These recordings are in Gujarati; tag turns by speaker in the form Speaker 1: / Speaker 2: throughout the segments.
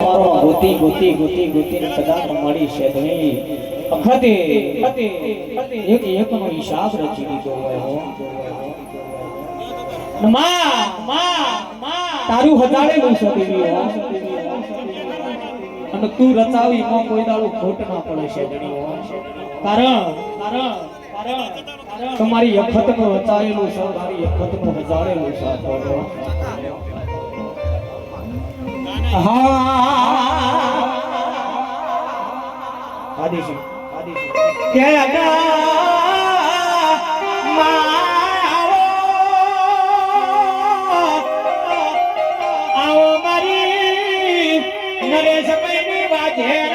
Speaker 1: તમારો ગોતી ગોતી ગોતી ગોતી કદાચ મળી છે ધણી અખતે એક એકનો હિસાબ રચી દીધો હોય હો તારું હજારેલું છે દેવી હો અને તું રચાવી માં કોઈ દાડો ખોટ ના પડે છે ધણી હો કારણ તમારી અખતનું રચાયેલું છે મારી અખતનું હજારેલું છે આદિશી આવો મારી નરેશ ભાઈની વાજે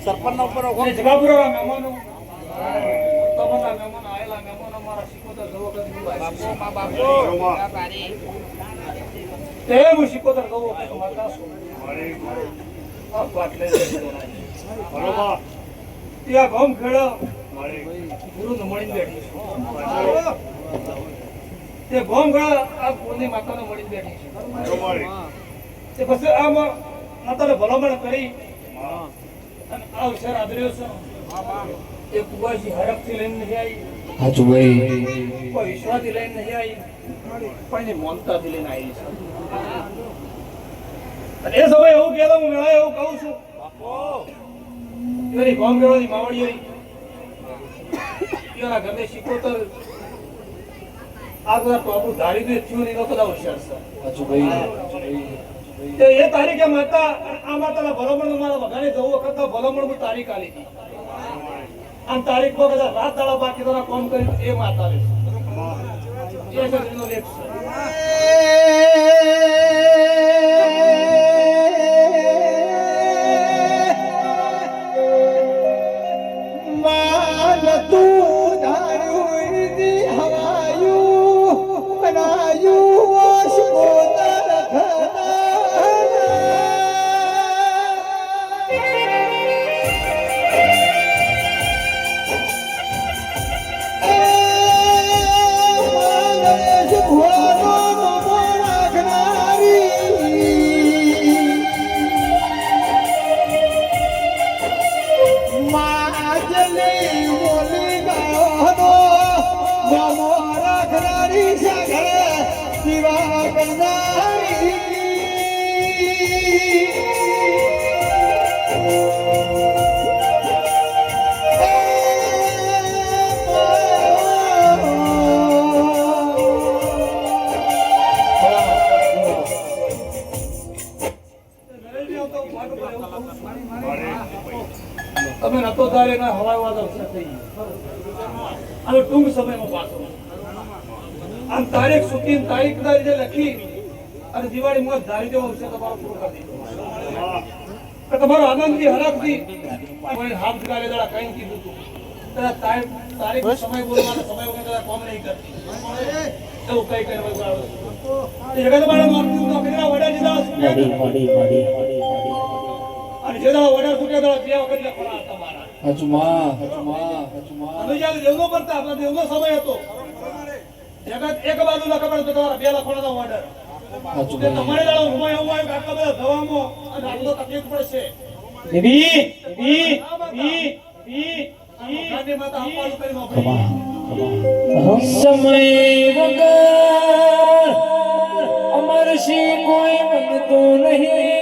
Speaker 2: સરપંચના ઉપર જગાપુરો મહેમાનો તમારા મહેમાનો આયેલા મહેમાનો મારા શીખોતર જવો કદી બાપો મા બાપો તે હું શીખોતર જવો કદી માતા છું આ વાત લે બરોબર ત્યાં ગમ ખેડો ગુરુ ને મળીને બેઠી તે ગમ ખેડો આ કોની માતાને મળીને બેઠી છે તે પછી આમ માતાને ભલામણ કરી અને આ વિચાર આદર્યો છે એ કુવાજી હરકથી લઈને નહીં આવી
Speaker 1: હાચું ભાઈ
Speaker 2: કોઈ વિશ્વાસથી લઈને નહીં આવી પણ એની મમતાથી લઈને આવી છે અને એ સમય એવું કહેતો હું મેળા એવું કહું છું એની ગોમ ગેળોની માવડી એના ઘરને શીખોતર આ બધા ટોપુ ધારી દે થયું નહીં બધા હોશિયાર છે
Speaker 1: હાચું ભાઈ
Speaker 2: એ તારીખે માતા આ માતાના ભલામણ મારા વગાડે જવું વખત ભલામણ હું તારીખ આલી હતી આમ તારીખ પર કદાચ રાત દાડા બાકી તો કોમ કરી એ માતા રે એ શરીરનો લેખ છે તમે નતો તારે ના હવાઈ વાદળ થઈ અને ટૂંક સમયમાં પાછો આમ તારીખ સુકી તારીખ જે લખી અને દિવાળી માં ધારી દેવો છે તમારો પૂરો કરી દીધો તમારો આનંદથી હરખથી કોઈ હાથ ગાલે દડા કઈ કીધું તું તારીખ સમય બોલવાનો સમય વગર કોમ નહીં કરતી એવું કઈ કઈ વગાડો જગત મારા મારતી નોકરીના વડા જીદા અને જેદા વડા સુટ્યા દડા જે વખત લખવા તમારા
Speaker 1: હાચુમા
Speaker 2: અમે જ્યારે દેવનો કરતા આપણા દેવનો સમય હતો જગત એક બાજુ લખવાનું તો તમારા બે લખવાનો ઓર્ડર
Speaker 1: હાચું
Speaker 2: તમારે દાડો હુમાય હુમાય આટલા બધા ધવામાં અને આટલો તકલીફ પડશે ગાંધી માતા અપાડું કરી નોકરી
Speaker 1: સમય વગર અમરશી કોઈ બનતું નહીં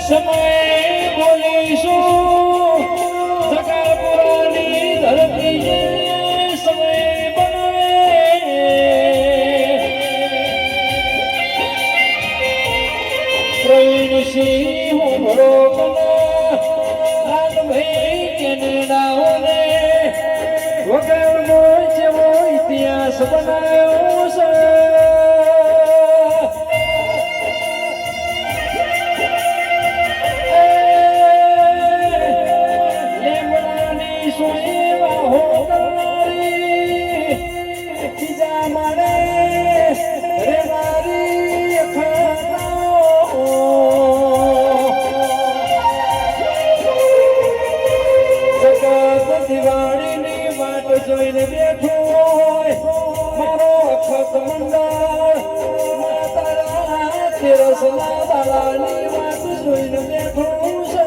Speaker 1: સમય બોલીશું જગાપુરાની ધરતી સમય પ્રવીણ સિંહ ઉમરો લાલભાઈ કેનેડાઓને વગરનો જેવો ઇતિહાસ બનાવ્યો છે લેમડાની સુણીમાં હો કરનારી બીજા મારે રેવારી દિવાળીની વાટ જોઈને બેઠું હોય મારો અખત મંડળ માતાના તેરસના દાલાની વાટ જોઈને બેઠું છે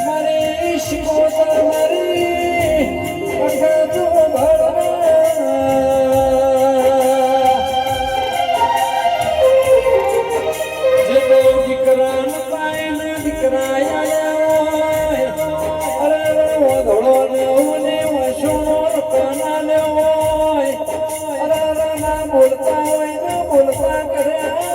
Speaker 1: મારી શિકોતર મારી અખત ભરવા બોલતા હોય ને બોલતા કર્યા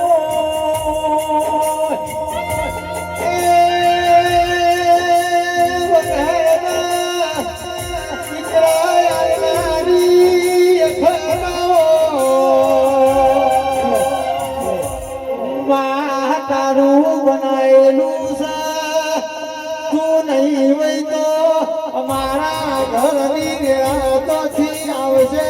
Speaker 3: તારું બનાયેલું છે તું નહીં હોય તો અમારા ઘરની નિરાતોથી આવશે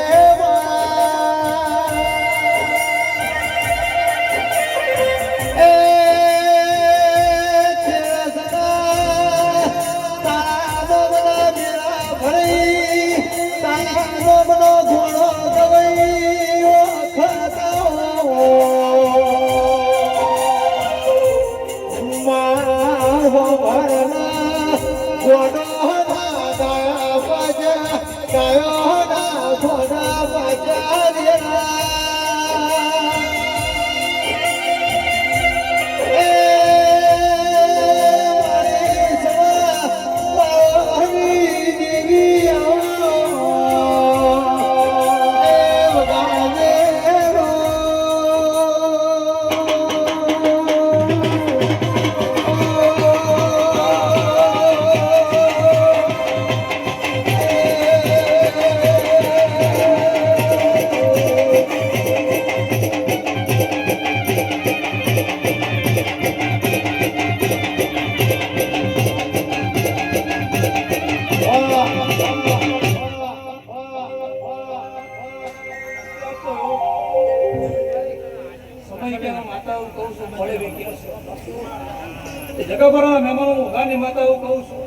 Speaker 2: જગભરના મહેમાનો ગાની માતા એવું કહું છું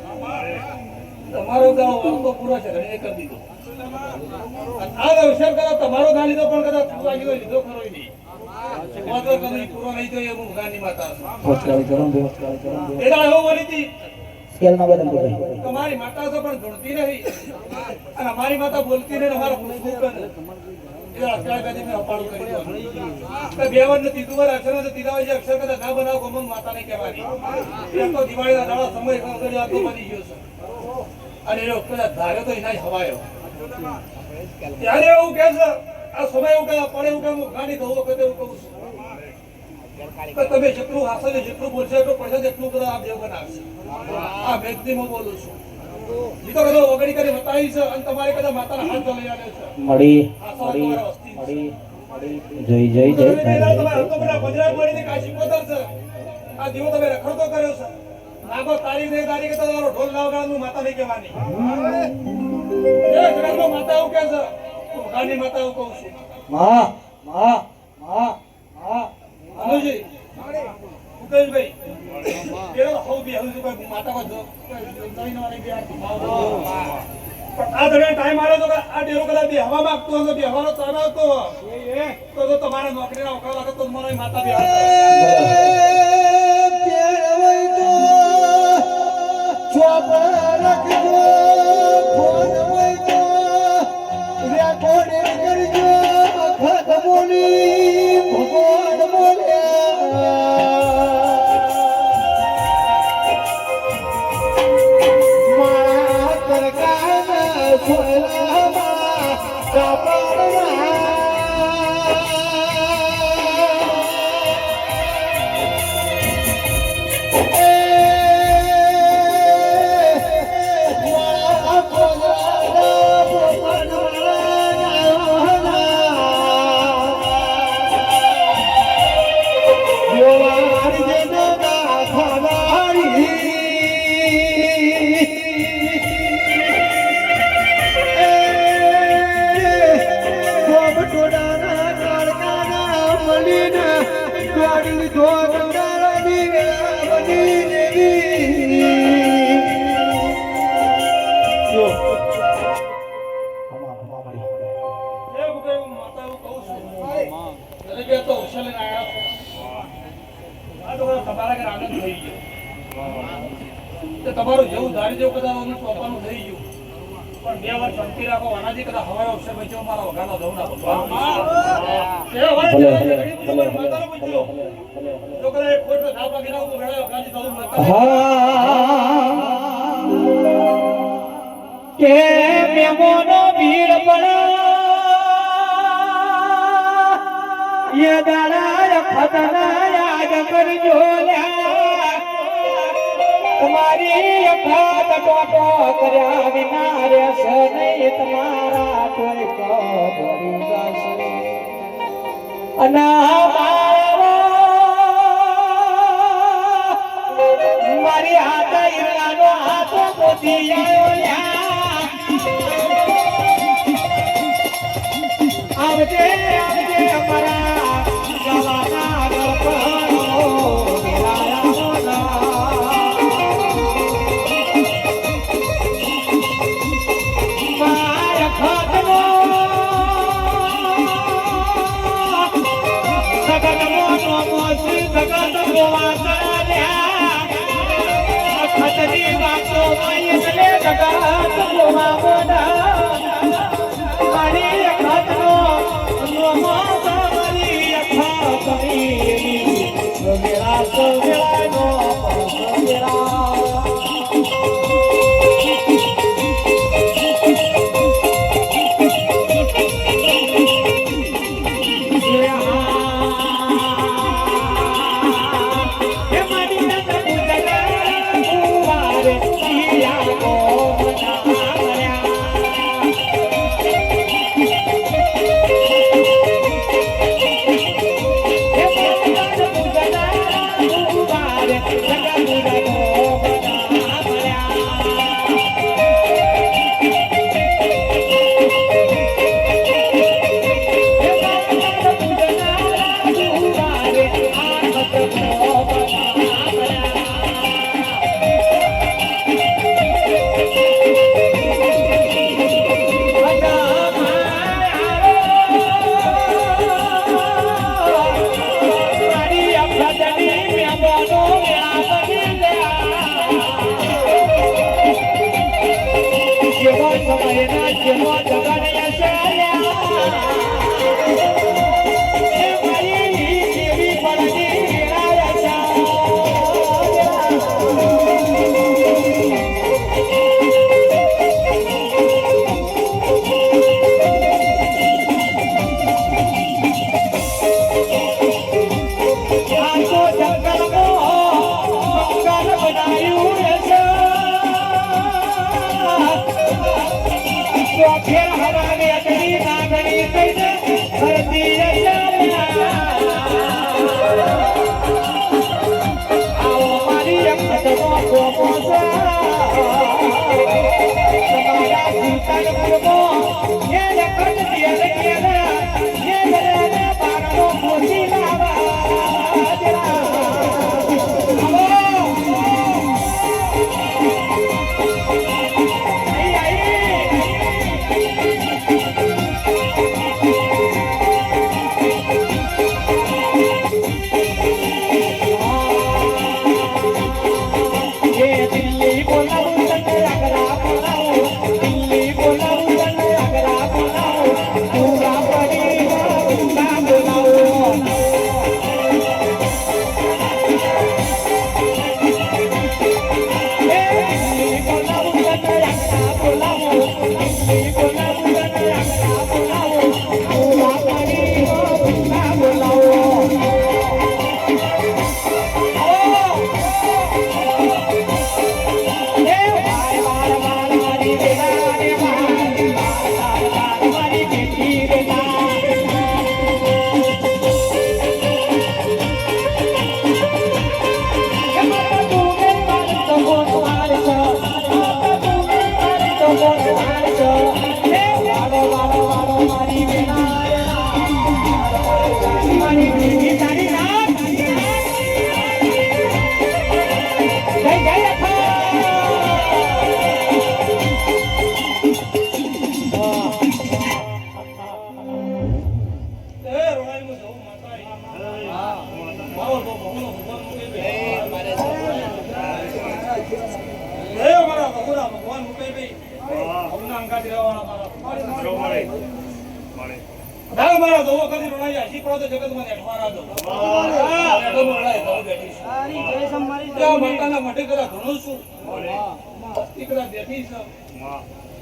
Speaker 2: તમારો ગાળો વાળતો પૂરો છે ઘણીએ કરી દીધો આ અવસર કદાચ તમારો ના લીધો પણ કદાચ લાગી હોય લીધો ખરો નહીં વાતો કદી પૂરો નહીં તો એ હું ગાની માતા એડા એવું બોલી હતી
Speaker 1: સ્કેલ ના બદલ ભાઈ
Speaker 2: તમારી માતા તો પણ ગણતી નહીં અને અમારી માતા બોલતી નહીં અમારો પૂછવું કરે એ અક્ષર કદી મેં અપાડું કરી દો બે વાર નથી તું અક્ષર નથી દીધા હોય અક્ષર કદાચ ના બનાવો ગમન માતાને કહેવાની એ તો દિવાળીના દાડા સમય વગર આ તો બની ગયો છે અને એ કદાચ ધાર્યો તો એના હવાયો ત્યારે એવું કહે છે આ સમય એવું કહે પડે એવું કહે હું ગાડી દઉં વખતે એવું કહું છું કે તમે જેટલું હાસો જેટલું બોલશો એટલું પડશે જેટલું બધા આ દેવ બનાવશે આ વ્યક્તિમાં બોલું છું બીજો બધો ઓગળી કરી બતાવી છે અને તમારે કદાચ માતાના હાથ લઈ આવે છે
Speaker 1: મળી જય જય જય
Speaker 2: આ દીવો તમે રખડતો કર્યો છે નાગો તારીખ ને તારીખે તમારો ઢોલ ના વગાડવાનું માતા નહીં કહેવાની એ જગતનો માતા એવું કહે છે ગાની માતા એવું કહું છું
Speaker 1: માં માં માં માં
Speaker 2: અનુજી મુકેશભાઈ કેવો હો બી હજુ કોઈ માતા કો જઈને વાળી બી પણ આ દરમિયાન ટાઈમ આવ્યો તો આ ડેરો કદાચ બે હવા માંગતો હતો બે હવાનો ચાલ હતો તો તમારા નોકરીના ઓકા લાગે તો તમારી માતા બી તમારું જેવું ધારી જેવું કદાચ અમને સોંપવાનું થઈ ગયું પણ 2 વર્ષ શાંતિ રાખો અનાજી કદાચ હવાયો અવસર બચ્યો મારા વગાડો દઉં ના
Speaker 1: કે મેમોનો ભીડ પડા ये दाड़ा खतना याद करजो ल्या तुम्हारी अखात टोटो कर्या विना રહેશે નહીં તમારા કોઈ કબરી જશે અના મારી હાથ ઈરલાનો હાથ મોતી આવ્યો લ્યા આવજે આવજે અમારા જવાના ગળપણો મેરાયા મારા ખાતનો સગત મોનો મોસી સગત ગોવા લ્યા ખતરી વાતો મય એટલે જગત ગોવા બોડા મારી ખાતનો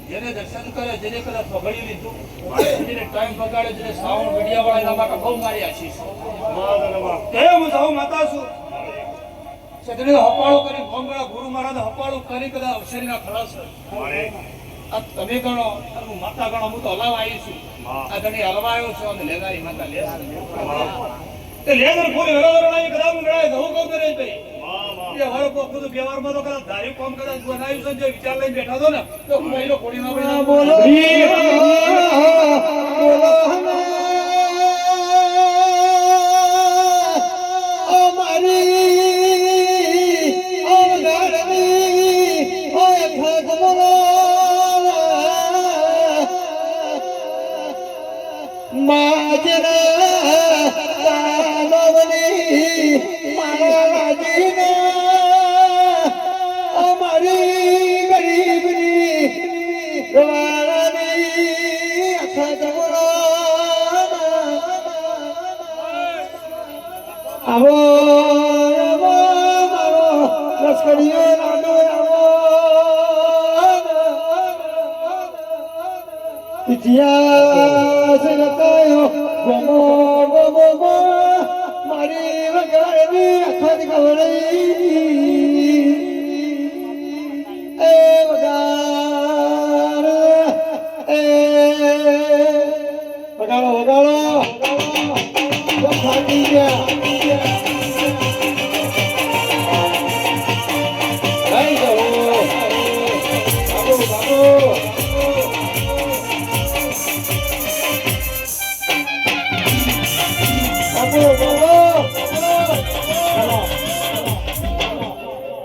Speaker 2: જેને દર્શન કરે જેને કદાચ પકડી લીધું જેને ટાઈમ બગાડે જેને સાઉન્ડ મીડિયા વાળા એના માટે બહુ મારી આશીષ એ હું જાઉં માતા છું સદને હપાળો કરી ગોમગળા ગુરુ મહારાજ હપાળો કરી કદાચ અવસરીના ખલાસ આ તમે ગણો અને હું માતા ગણો હું તો હલાવા આવી છું આ ઘણી હલવા આવ્યો છું અને લેનારી માતા લે તે લેદર પૂરી હરવર આવી કદાચ હું ગણાય જવું કહું કરે ભાઈ એ હરો ખુદ વ્યવહારમાં તો કદાચ ધાર્યું કામ કદાચ બનાવ્યું છે જે વિચાર લઈને બેઠા છો ને તો હું એનો કોડી ના
Speaker 3: બોલો આવો મારો લશ્કરીઓ નાનો ઇતિહાસ લખાયો ગમો ગમો મારી વગાડની અખત ગવડી એ વગાડ વગાડો વગાડો ફાટી ગયા લઈ જાઓ બાબુ બાબુ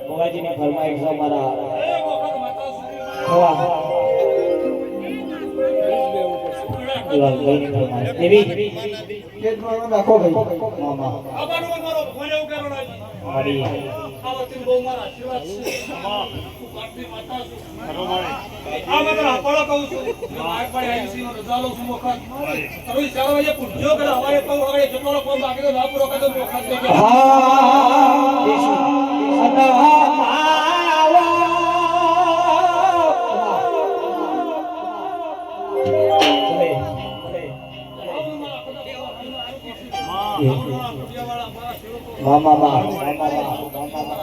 Speaker 1: મોગાજીની ફરમાઈશ છે મારા
Speaker 2: એ વખત માતા સુધી
Speaker 1: ખવા દીવાલ ભાઈની ફરમાઈશ દેવી
Speaker 3: પેટમાં નાખો ભાઈ
Speaker 1: મામા
Speaker 2: આબાનો મારો ફોન એવું કરો રાજી
Speaker 1: મારી
Speaker 2: આ વખતે બહુ મારા આશીર્વાદ છે હું કાઠી માતા છું આ મારા હપાળો કહું છું માર પડે આવી છે રજા લઉં છું વખત રોજ 4 વાગે પૂછજો કે હવારે કહું હવે જેટલો કોમ બાકી તો ના પૂરો કરી દો વખત દેજો
Speaker 1: હા દેશી મામા